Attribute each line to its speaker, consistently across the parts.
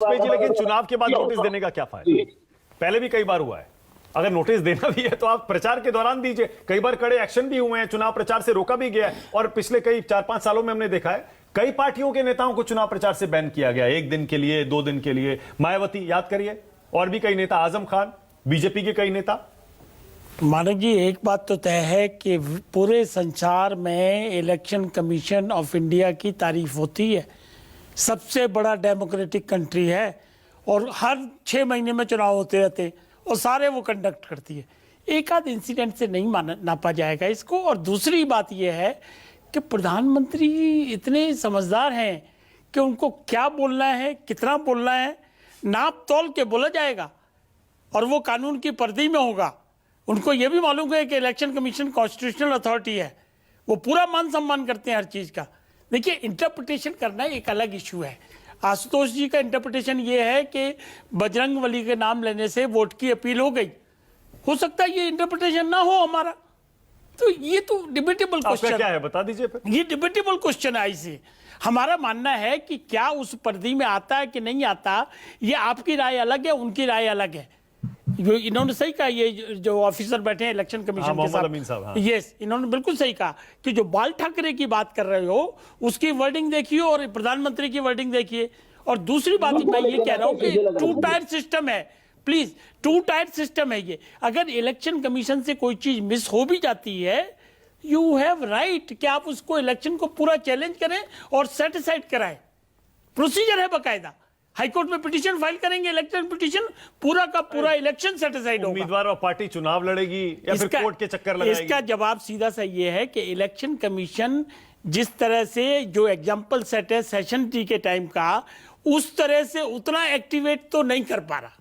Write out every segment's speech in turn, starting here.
Speaker 1: जी, लेकिन चुनाव के बाद नोटिस देने का क्या फायदा? पहले भी कई बार हुआ है। अगर नोटिस देना भी है तो आप प्रचार के दौरान दीजिए। कई बार कड़े एक्शन भी हुए हैं, चुनाव प्रचार से रोका भी गया है, और पिछले कई 4-5 सालों में हमने देखा है कई पार्टियों के नेताओं को चुनाव प्रचार से बैन किया गया, 1 दिन के लिए, 2 दिन के लिए। मायावती याद करिए, और भी कई नेता, आजम खान, बीजेपी के कई नेता।
Speaker 2: मानक जी, एक बात तो तय है कि पूरे संसार में इलेक्शन कमीशन ऑफ इंडिया की तारीफ होती है। सबसे बड़ा डेमोक्रेटिक कंट्री है और हर 6 महीने में चुनाव होते रहते हैं और सारे वो कंडक्ट करती है। एक आध इंसिडेंट से नहीं नापा जाएगा इसको। और दूसरी बात यह है कि प्रधानमंत्री इतने समझदार हैं कि उनको क्या बोलना है, कितना बोलना है, नाप तोल के बोला जाएगा और वो कानून की परिधि में होगा। उनको ये भी मालूम है कि इलेक्शन कमीशन कॉन्स्टिट्यूशनल अथॉरिटी है, वो पूरा मान सम्मान करते हैं हर चीज़ का। देखिए, इंटरप्रिटेशन करना एक अलग इशू है। आशुतोष जी का इंटरप्रिटेशन ये है कि बजरंगबली के नाम लेने से वोट की अपील हो गई। हो सकता है ये इंटरप्रिटेशन ना हो हमारा, तो ये तो डिबेटेबल क्वेश्चन
Speaker 1: क्या है, बता दीजिए फिर।
Speaker 2: ये डिबेटेबल क्वेश्चन है। इसे हमारा मानना है कि क्या उस परिधि में आता है कि नहीं आता, ये आपकी राय अलग है, उनकी राय अलग है। इन्होंने सही कहा, ये जो ऑफिसर बैठे हैं इलेक्शन कमीशन के साथ, यस, इन्होंने बिल्कुल सही कहा कि जो बाल ठाकरे की बात कर रहे हो उसकी वर्डिंग देखिए और प्रधानमंत्री की वर्डिंग देखिए। और दूसरी बात मैं ये कह रहा हूं कि 2 टायर सिस्टम है, प्लीज, 2 टायर सिस्टम है ये। अगर इलेक्शन कमीशन से कोई चीज मिस हो भी जाती है, यू हैव राइट कि आप उसको इलेक्शन को पूरा चैलेंज करें और सेटिस्फाइड कराएं। प्रोसीजर है बकायदा। हाईकोर्ट में पिटीशन फाइल करेंगे, इलेक्शन पिटीशन, पूरा का पूरा इलेक्शन सेटिस्फाइड होगा।
Speaker 1: उम्मीदवार और पार्टी चुनाव लड़ेगी या फिर कोर्ट के चक्कर लगाएगी?
Speaker 2: इसका जवाब सीधा सा ये है कि इलेक्शन कमीशन जिस तरह से जो एग्जांपल सेट है सेशन टी के टाइम का, उस तरह से उतना एक्टिवेट तो नहीं कर पा रहा,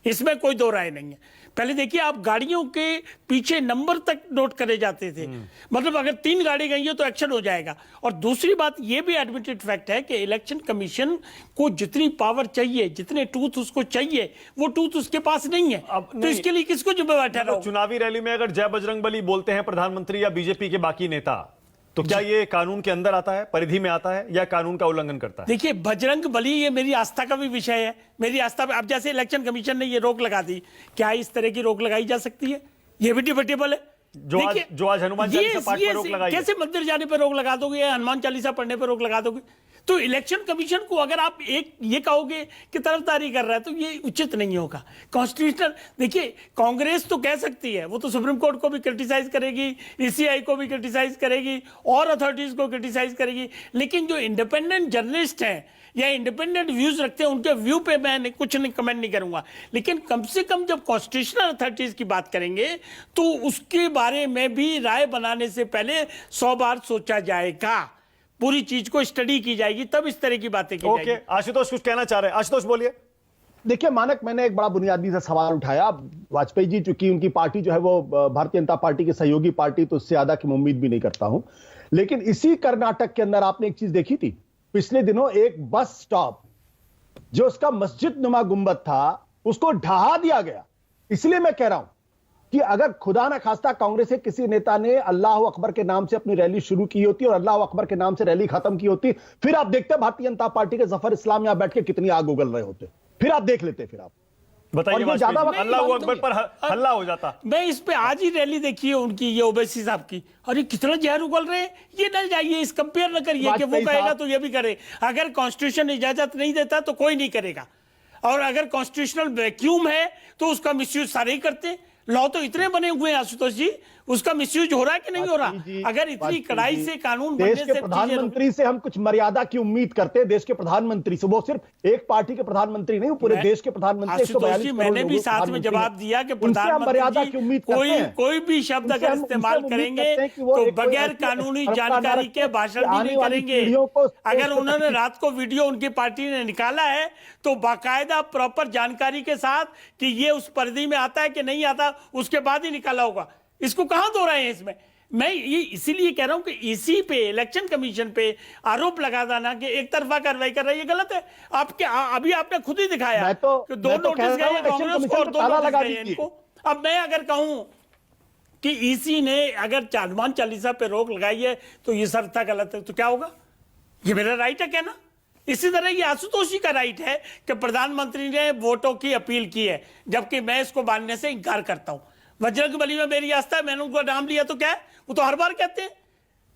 Speaker 2: इसमें कोई दो राय नहीं है। पहले देखिए, आप गाड़ियों के पीछे नंबर तक नोट करे जाते थे, मतलब अगर 3 गाड़ी गई है तो एक्शन हो जाएगा। और दूसरी बात यह भी एडमिटेड फैक्ट है कि इलेक्शन कमीशन को जितनी पावर चाहिए, जितने टूथ उसको चाहिए, वो टूथ उसके पास नहीं है। तो इसके लिए किसको जिम्मेवार ठहराओ?
Speaker 1: चुनावी रैली में अगर जय बजरंगबली बोलते हैं प्रधानमंत्री या बीजेपी के बाकी नेता, तो क्या ये कानून के अंदर आता है, परिधि में आता है, या कानून का उल्लंघन करता है?
Speaker 2: देखिए, बजरंगबली ये मेरी आस्था का भी विषय है, मेरी आस्था पे। अब जैसे इलेक्शन कमीशन ने ये रोक लगा दी, क्या इस तरह की रोक लगाई जा सकती है? ये भी डिबेटेबल है।
Speaker 1: जो आज हनुमान चालीसा पाठ पर रोक लगाई,
Speaker 2: कैसे मंदिर जाने पर रोक लगा दोगे या हनुमान चालीसा पढ़ने पर रोक लगा दोगे? तो इलेक्शन कमीशन को अगर आप एक ये कहोगे कि तरफदारी कर रहा है, तो ये उचित नहीं होगा। कॉन्स्टिट्यूशनल, देखिए, कांग्रेस तो कह सकती है, वो तो सुप्रीम कोर्ट को भी क्रिटिसाइज करेगी, ईसीआई को भी क्रिटिसाइज करेगी और अथॉरिटीज को क्रिटिसाइज करेगी, लेकिन जो इंडिपेंडेंट जर्नलिस्ट हैं या इंडिपेंडेंट व्यूज रखते हैं, उनके व्यू पे मैं कुछ नहीं कमेंट नहीं करूंगा। लेकिन कम से कम जब कॉन्स्टिट्यूशनल अथॉरिटीज की बात करेंगे तो उसके बारे में भी राय बनाने से पहले 100 बार सोचा जाएगा, पूरी चीज को स्टडी की जाएगी, तब इस तरह की बातें की जाएगी।
Speaker 1: आशुतोष कुछ कहना चाह रहे हैं? आशुतोष बोलिए।
Speaker 3: देखिए मानक, मैंने एक बड़ा बुनियादी सा सवाल उठाया। वाजपेयी जी, चूंकि उनकी पार्टी जो है वो भारतीय जनता पार्टी की सहयोगी पार्टी, तो उससे ज्यादा की मैं उम्मीद भी नहीं करता हूं। लेकिन इसी कर्नाटक के अंदर आपने एक चीज देखी थी पिछले दिनों, एक बस स्टॉप जो उसका मस्जिद नुमा गुंबद था, उसको ढहा दिया गया। इसलिए मैं कह रहा हूं कि अगर खुदा ना खास्ता कांग्रेस के किसी नेता ने अल्लाह अकबर के नाम से अपनी रैली शुरू की होती और अल्लाह अकबर के नाम से रैली खत्म की होती, फिर आप देखते भारतीय जनता पार्टी के जफर इस्लाम यहां बैठ के कितनी आग उगल रहे होते। फिर आप देख लेते, फिर आप
Speaker 1: बताइए, अल्लाह अकबर पर हल्ला हो जाता।
Speaker 2: मैं इस पे आज ही रैली देखी है उनकी, ये ओवैसी साहब की, अरे कितना जहर उगल रहे हैं। ये न जाइए, इस कंपेयर न करिए कि वो कहेगा तो ये भी करे। अगर कॉन्स्टिट्यूशन इजाजत नहीं देता तो कोई नहीं करेगा, और अगर कॉन्स्टिट्यूशनल वैक्यूम है तो उसका मिसयूज सारे ही करते हैं। लॉ तो इतने बने हुए हैं आशुतोष जी, उसका मिसयूज हो रहा है कि नहीं हो रहा? अगर इतनी कड़ाई से कानून बनने से,
Speaker 3: प्रधानमंत्री से हम कुछ मर्यादा की उम्मीद करते हैं। देश के प्रधानमंत्री से, वो सिर्फ एक पार्टी के प्रधानमंत्री नहीं, पूरे देश के प्रधानमंत्री।
Speaker 2: मैंने भी साथ में जवाब दिया कि
Speaker 3: मर्यादा की उम्मीद,
Speaker 2: कोई भी शब्द अगर इस्तेमाल करेंगे तो बगैर कानूनी जानकारी के भाषण भी नहीं करेंगे। अगर उन्होंने रात को वीडियो उनकी पार्टी ने निकाला है तो बाकायदा प्रॉपर जानकारी के साथ कि ये उस परिधि में आता है कि नहीं आता, उसके बाद ही निकाला होगा। इसको कहां दो रहे हैं इसमें? मैं ये इसीलिए कह रहा हूं कि इसी पे, इलेक्शन कमीशन पे आरोप लगा देना कि एक तरफा कार्रवाई कर रहा है, ये गलत है। आपके अभी आपने खुद ही दिखाया कि 2 नोटिस गए कांग्रेस को और 2 नोटिस गए इनको। अब मैं अगर कहूं कि ईसी ने अगर हनुमान चालीसा पे रोक लगाई है तो ये सर्वथा गलत है, तो क्या होगा? ये मेरा राइट है कहना। इसी तरह ये आशुतोष जी का राइट है कि प्रधानमंत्री ने वोटों की अपील की है, जबकि मैं इसको मानने से इनकार करता हूं। बजरंगबली में मेरी आस्था है, मैंने उनको नाम लिया तो क्या है, वो तो हर बार कहते हैं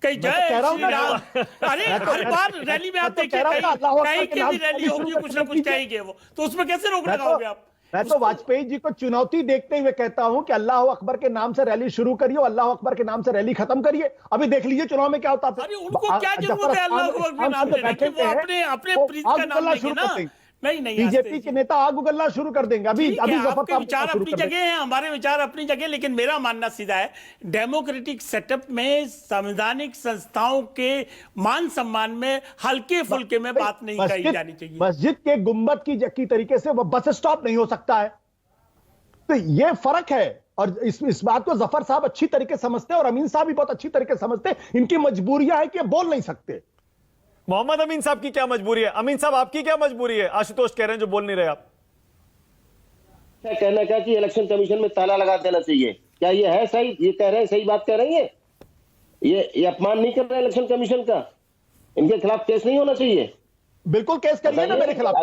Speaker 2: कहीं जय श्री राम। अरे हर बार रैली में आप देखिए, कहीं की भी रैली होगी कुछ ना कुछ कहेंगे वो, तो उसमें कैसे रोक लगाओगे आप?
Speaker 3: मैं तो वाजपेयी जी को चुनौती देखते हुए कहता हूं कि अल्लाह अकबर के नाम से रैली शुरू करिए, अल्लाह अकबर के नाम से रैली खत्म करिए। अभी देख लीजिए चुनाव में क्या होता है।
Speaker 2: अरे उनको क्या जरूरत है अल्लाह अकबर के नाम लेने की? वो अपने प्रीत का नाम लेंगे ना। नहीं
Speaker 3: बीजेपी के नेता आग उगलना शुरू कर देंगे। अभी
Speaker 2: आपके विचार अपनी जगह हैं, हमारे विचार अपनी जगह, लेकिन मेरा मानना सीधा है, डेमोक्रेटिक सेटअप में संवैधानिक संस्थाओं के मान सम्मान में हल्के फुल्के में बात नहीं कही जानी चाहिए।
Speaker 3: मस्जिद के गुंबद की तरीके से वो बस स्टॉप नहीं हो सकता है, तो ये फर्क है। और इस बात को जफर साहब अच्छी तरीके समझते हैं और अमीन साहब भी बहुत अच्छी तरीके समझते हैं। इनकी मजबूरियां है कि बोल नहीं सकते।
Speaker 1: मोहम्मद अमीन साहब की क्या मजबूरी है? अमीन साहब आपकी क्या मजबूरी है? आशुतोष कह रहे हैं जो बोल नहीं रहे आप।
Speaker 4: क्या कहना क्या कि इलेक्शन कमीशन में ताला लगा देना चाहिए, क्या ये है सही? ये कह रहे हैं, सही बात कह रहे हैं? ये अपमान नहीं कर रहे इलेक्शन कमीशन का? इनके खिलाफ केस नहीं होना चाहिए?
Speaker 3: बिल्कुल केस करिए ना मेरे खिलाफ।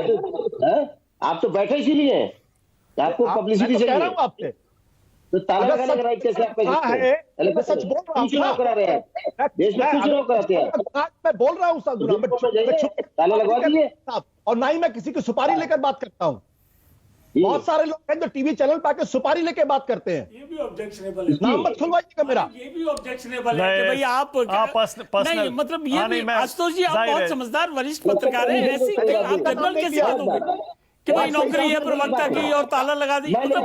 Speaker 4: आप तो बैठे इसीलिए हैं, आपको पब्लिसिटी चाहिए।
Speaker 3: आपसे
Speaker 4: तो ताला लगाने का राइट कैसे आपका?
Speaker 3: मैं सच बोल रहा हूँ,
Speaker 4: चुनाव करा रहे हैं देश में, कुछ चुनाव कराते हैं।
Speaker 3: मैं बोल रहा हूँ
Speaker 4: ताला लगवा दीजिए।
Speaker 3: और ना ही मैं किसी की सुपारी लेकर बात करता हूँ। बहुत सारे लोग हैं जो टीवी चैनल पर आके सुपारी लेकर बात करते हैं।
Speaker 2: ये भी ऑब्जेक्शनेबल है।
Speaker 3: नाम मत खुलवाइएगा मेरा।
Speaker 2: ये भी ऑब्जेक्शनेबल है कि भाई आप नहीं, मतलब ये भी आशुतोष जी आप बहुत समझदार वरिष्ठ पत्रकार हैं, ऐसी आप जनरल कैसे कह दोगे कि भाई नौकरी है प्रवक्ता की और ताला लगा दी? मतलब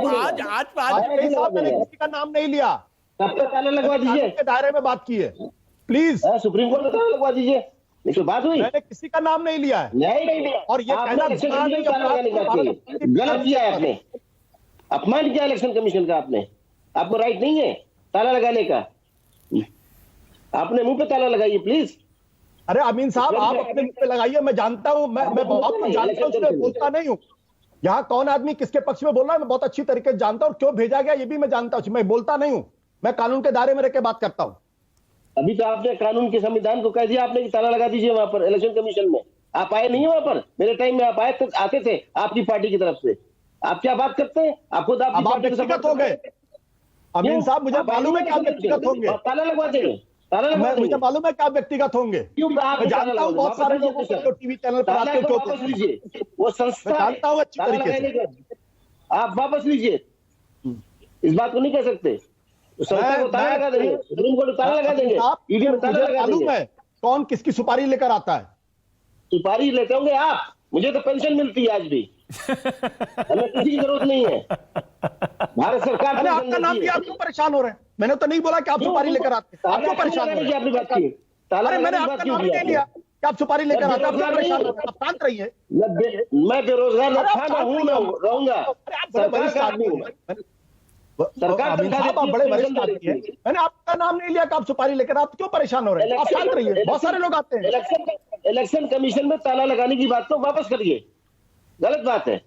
Speaker 2: आज
Speaker 3: मैंने किसी का नाम नहीं लिया,
Speaker 4: सबका ताला लगवा दीजिए।
Speaker 3: के दायरे में बात की है, प्लीज।
Speaker 4: सुप्रीम कोर्ट में ताला लगवा दीजिए, तो बात हुई।
Speaker 3: मैंने किसी का नाम नहीं लिया है।
Speaker 4: नहीं लिया। और ये कहना गलत किया है आपने, अपमान किया इलेक्शन कमीशन का आपने। आपको राइट नहीं है ताला लगाने का, आपने मुंह पे ताला लगाइए प्लीज।
Speaker 3: अरे अमीन साहब आप अपने मुंह पे लगाइए, मैं जानता हूं, मैं बहुत कुछ जानता हूं, उसमें बोलता नहीं हूं। यहाँ कौन आदमी किसके पक्ष में बोल रहा है मैं बहुत अच्छी तरीके से जानता हूं, क्यों भेजा गया ये भी मैं जानता हूं। मैं बोलता नहीं हूं, मैं कानून के दायरे में रहकर बात करता हूं।
Speaker 4: अभी तो आपने कानून के संविधान को कह दिया आपने कि ताला लगा दीजिए वहां पर इलेक्शन कमीशन में। आप आए नहीं वहां पर, मेरे टाइम में आप आते थे आपकी पार्टी की तरफ से। आप क्या बात करते हैं? आप खुद आपकी पार्टी के
Speaker 3: व्यक्तिगत हो गए। अमीन साहब मुझे मालूम है कि आप व्यक्तिगत होंगे।
Speaker 4: ताला लगवा देंगे,
Speaker 3: मुझे मालूम है कि आप व्यक्तिगत होंगे। मैं जानता हूँ बहुत सारे लोगों को टीवी चैनल पर आते
Speaker 4: लीजिए, वो संस्था
Speaker 3: जानता हूँ अच्छी तरीके से।
Speaker 4: आप वापस लीजिए, इस बात को नहीं कह सकते। संस्था को ताला लगा देंगे, सुप्रीम कोर्ट ताला लगा देंगे, ईडी में ताला लगा देंगे।
Speaker 3: कौन किसकी सुपारी लेकर आता है?
Speaker 4: सुपारी लेते होंगे आप, मुझे तो पेंशन मिलती है आज भी, हमें किसी की जरूरत नहीं है। भारत सरकार
Speaker 3: मैंने आपका नाम दिया, आप क्यों परेशान हो रहे हैं? मैंने तो नहीं बोला कि आप सुपारी लेकर आते हैं, आप क्यों परेशान हो रहे हैं?
Speaker 4: आपने बात की,
Speaker 3: अरे मैंने आपका नाम नहीं लिया कि आप सुपारी लेकर आते हैं, आप क्यों परेशान हो रहे हैं? आप शांत रहिए।
Speaker 4: मैं बेरोजगार हूँ, मैं रहूंगा।
Speaker 3: सरकार साहब आप बड़े वरिष्ठ आदमी हैं, मैंने आपका नाम नहीं लिया कि आप सुपारी लेकर, आप क्यों परेशान हो रहे हैं? आप शांत रहिए, बहुत सारे लोग आते हैं।
Speaker 4: इलेक्शन कमीशन में ताला लगाने की बात को वापस करिए, गलत बात है।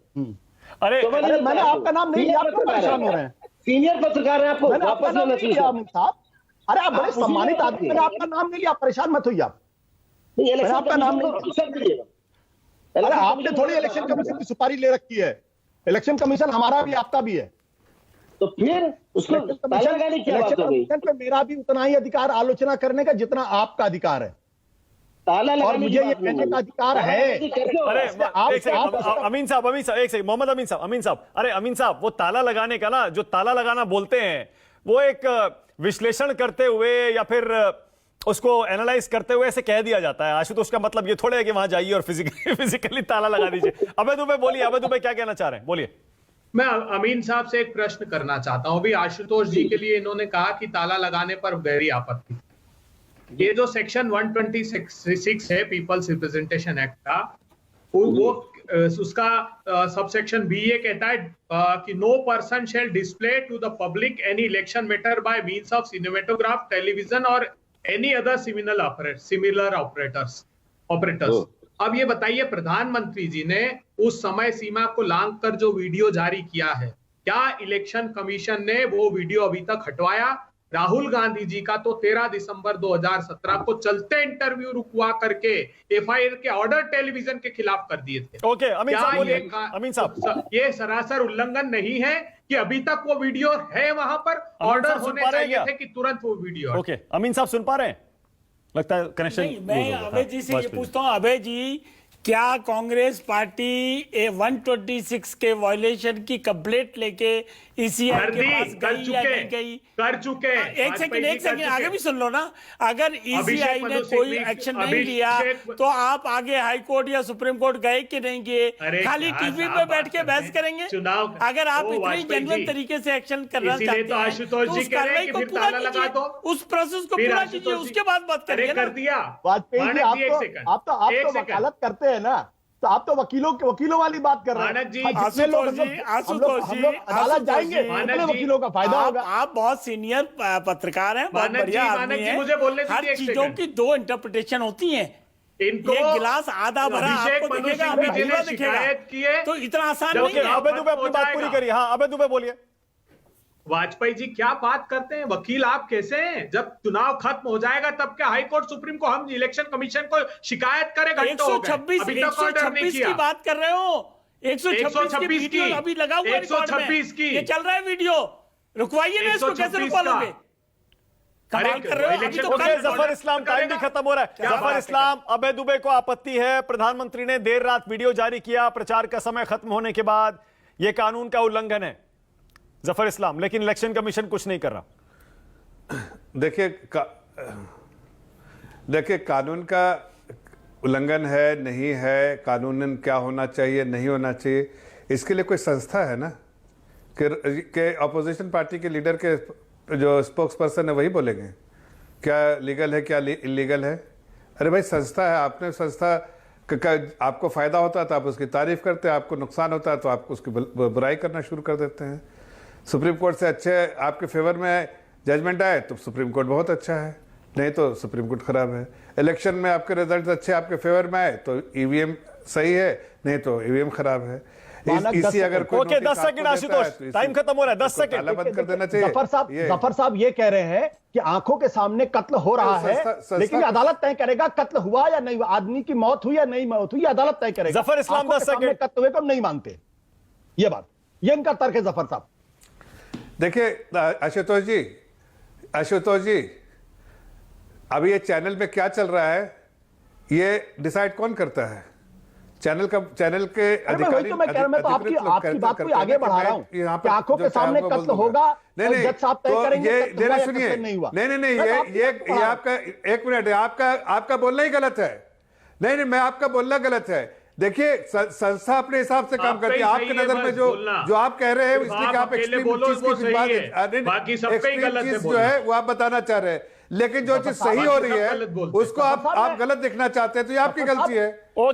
Speaker 1: अरे
Speaker 4: तो
Speaker 3: मैंने आपका नाम नहीं लिया, आप क्यों परेशान हो रहे हैं?
Speaker 4: सीनियर पत्रकार है, आपको वापस लेना चाहिए
Speaker 3: साहब। अरे आप बड़े सम्मानित आदमी, मैंने आपका नाम नहीं लिया, परेशान मत होइए आप। आपका नाम नहीं, अरे आपने थोड़ी इलेक्शन कमीशन की सुपारी ले रखी है। इलेक्शन कमीशन हमारा भी आपका भी है,
Speaker 4: तो फिर उसको ताला लगाने की बात हो गई।
Speaker 3: पे मेरा भी उतना ही अधिकार आलोचना करने का जितना आपका अधिकार है, और मुझे ये कहने का अधिकार है।
Speaker 1: अरे अमीन साहब एक सेकंड, मोहम्मद अमीन साहब, अरे अमीन साहब, वो ताला लगाने का ना, जो ताला लगाना बोलते हैं, वो एक विश्लेषण करते हुए या फिर उसको एनालाइज करते हुए ऐसे कह दिया जाता है। आशुतोष का मतलब ये थोड़ा है कि वहां जाइए और फिजिकली ताला लगा दीजिए। अबे दुबे बोलिए, अबे दुबे क्या कहना चाह रहे हैं, बोलिए।
Speaker 5: मैं अमीन साहब से एक प्रश्न करना चाहता हूं। अभी आशुतोष जी के लिए इन्होंने कहा कि ताला लगाने पर गहरी आपत्ति। ये जो सेक्शन 126 है पीपल्स रिप्रेजेंटेशन एक्ट का, वो उसका सबसेक्शन बी ये कहता है कि no person shall display to the public any election matter by means of cinematograph, television और एनी अदर सिमिलर ऑपरेटर्स। अब ये बताइए, प्रधानमंत्री जी ने उस समय सीमा को लांघ कर जो वीडियो जारी किया है, क्या इलेक्शन कमीशन ने वो वीडियो अभी तक हटवाया? राहुल गांधी जी का तो 13 दिसंबर 2017 को चलते इंटरव्यू रुकवा करके एफआईआर के ऑर्डर टेलीविजन के खिलाफ कर दिए थे।
Speaker 1: ओके, अमीन साहब बोलिए। अमीन साहब,
Speaker 5: ये सरासर उल्लंघन नहीं है कि अभी तक वो वीडियो है वहां पर, ऑर्डर होने चाहिए थे कि तुरंत वो वीडियो।
Speaker 1: ओके, अमीन साहब सुन पा रहे हैं? लगता है कनेक्शन।
Speaker 2: मैं अभय जी से ये पूछता हूं, अभय जी क्या कांग्रेस पार्टी 126 के वायलेशन की कंप्लेंट लेके ईसीआई के पास गई या नहीं गई?
Speaker 5: कर चुके।
Speaker 2: एक सेकंड आगे भी सुन लो ना। अगर ईसीआई ने कोई एक्शन नहीं लिया तो आप आगे हाई कोर्ट या सुप्रीम कोर्ट गए कि नहीं गए? खाली टीवी पे बैठ के बहस करेंगे? अगर आप इतनी जेन्युइन तरीके से एक्शन करना चाहते हैं तो उस कार्रवाई को पूरा कीजिए, उस प्रोसेस को पूरा कीजिए, उसके बाद बात करिए।
Speaker 5: कर दिया
Speaker 3: वाजपेयी जी, आप तो वकालत करते हैं ना, तो आप तो वकीलों वाली बात कर रहे हैं। जितने लोग हम लोग अदालत जाएंगे उतने वकीलों का फायदा होगा।
Speaker 2: आप बहुत सीनियर पत्रकार हैं, बहुत बढ़िया आदमी हैं।
Speaker 5: मुझे बोलने
Speaker 2: हर चीजों की दो इंटरप्रिटेशन होती हैं।
Speaker 5: इनको
Speaker 2: एक गिलास आधा भरा आपको दिखेगा, हमें पूरा दिखेगा, तो इतना आसान नहीं है।
Speaker 1: अबे दुबे अपनी बात पूरी करिए। हाँ, अबे दुबे बोलिए।
Speaker 5: वाजपेयी जी क्या बात करते हैं? वकील आप कैसे हैं? जब चुनाव खत्म हो जाएगा तब क्या हाई कोर्ट सुप्रीम को हम इलेक्शन कमीशन को शिकायत करें?
Speaker 2: 126 की बात कर रहे हो? 126 की अभी लगा हुआ है,
Speaker 5: 126 की
Speaker 2: ये चल रहा है वीडियो, रुकवाइए ना इसको। कैसे रुकवा लोगे? कमाल कर रहे हो। अभी तो
Speaker 1: जफर इस्लाम, टाइम भी खत्म हो रहा है। जफर इस्लाम, अभय दुबे को आपत्ति है, प्रधानमंत्री ने देर रात वीडियो जारी किया प्रचार का समय खत्म होने के बाद, यह कानून का उल्लंघन है। जफर इस्लाम, लेकिन इलेक्शन कमीशन कुछ नहीं कर रहा।
Speaker 6: देखिए कानून का उल्लंघन है नहीं है, कानूनन क्या होना चाहिए नहीं होना चाहिए, इसके लिए कोई संस्था है ना कि अपोजिशन पार्टी के लीडर के जो स्पोक्स पर्सन है वही बोलेंगे क्या लीगल है क्या इलीगल है? अरे भाई संस्था है, आपने संस्था का आपको फायदा होता है तो आप उसकी तारीफ करते हैं, आपको नुकसान होता है तो आप उसकी बुराई करना शुरू कर देते हैं। सुप्रीम कोर्ट से अच्छे आपके फेवर में जजमेंट आए तो सुप्रीम कोर्ट बहुत अच्छा है, नहीं तो सुप्रीम कोर्ट खराब है। इलेक्शन में आपके रिजल्ट अच्छे आपके फेवर में आए तो ईवीएम सही है, नहीं तो ईवीएम खराब है। इसी अगर
Speaker 1: कोई 10 सेकंड आशुतोष, टाइम खत्म हो रहा है, 10 सेकंड
Speaker 6: बंद कर देना चाहिए।
Speaker 3: जफर साहब ये कह रहे हैं कि आंखों के सामने कत्ल हो रहा है, लेकिन अदालत तय करेगा कत्ल हुआ या नहीं हुआ, आदमी की मौत हुई या नहीं मौत हुई, अदालत तय करेगा।
Speaker 1: जफर इस्लाम 10 सेकंड।
Speaker 3: कत्ल हुए को नहीं मानते, ये बात, ये इनका तर्क है। जफर साहब
Speaker 6: देखिए आशुतोष जी अभी ये चैनल में क्या चल रहा है ये डिसाइड कौन करता है? चैनल के अधिकारी।
Speaker 3: मैं तो आपकी बात को आगे बढ़ा रहा हूँ। आंखों के सामने कत्ल होगा, जज साहब तय करेंगे।
Speaker 6: सुनिए, नहीं ये आपका एक मिनट, आपका बोलना ही गलत है। नहीं मैं आपका बोलना गलत है। देखिए संस्था अपने हिसाब से काम करती है। आपकी नजर में जो आप कह रहे हैं इसलिए कि आप एक्सट्रीम चीज जो है वो आप बताना चाह रहे हैं, लेकिन जो चीज सही हो रही है उसको आप गलत दिखना चाहते हैं तो ये आपकी गलती है।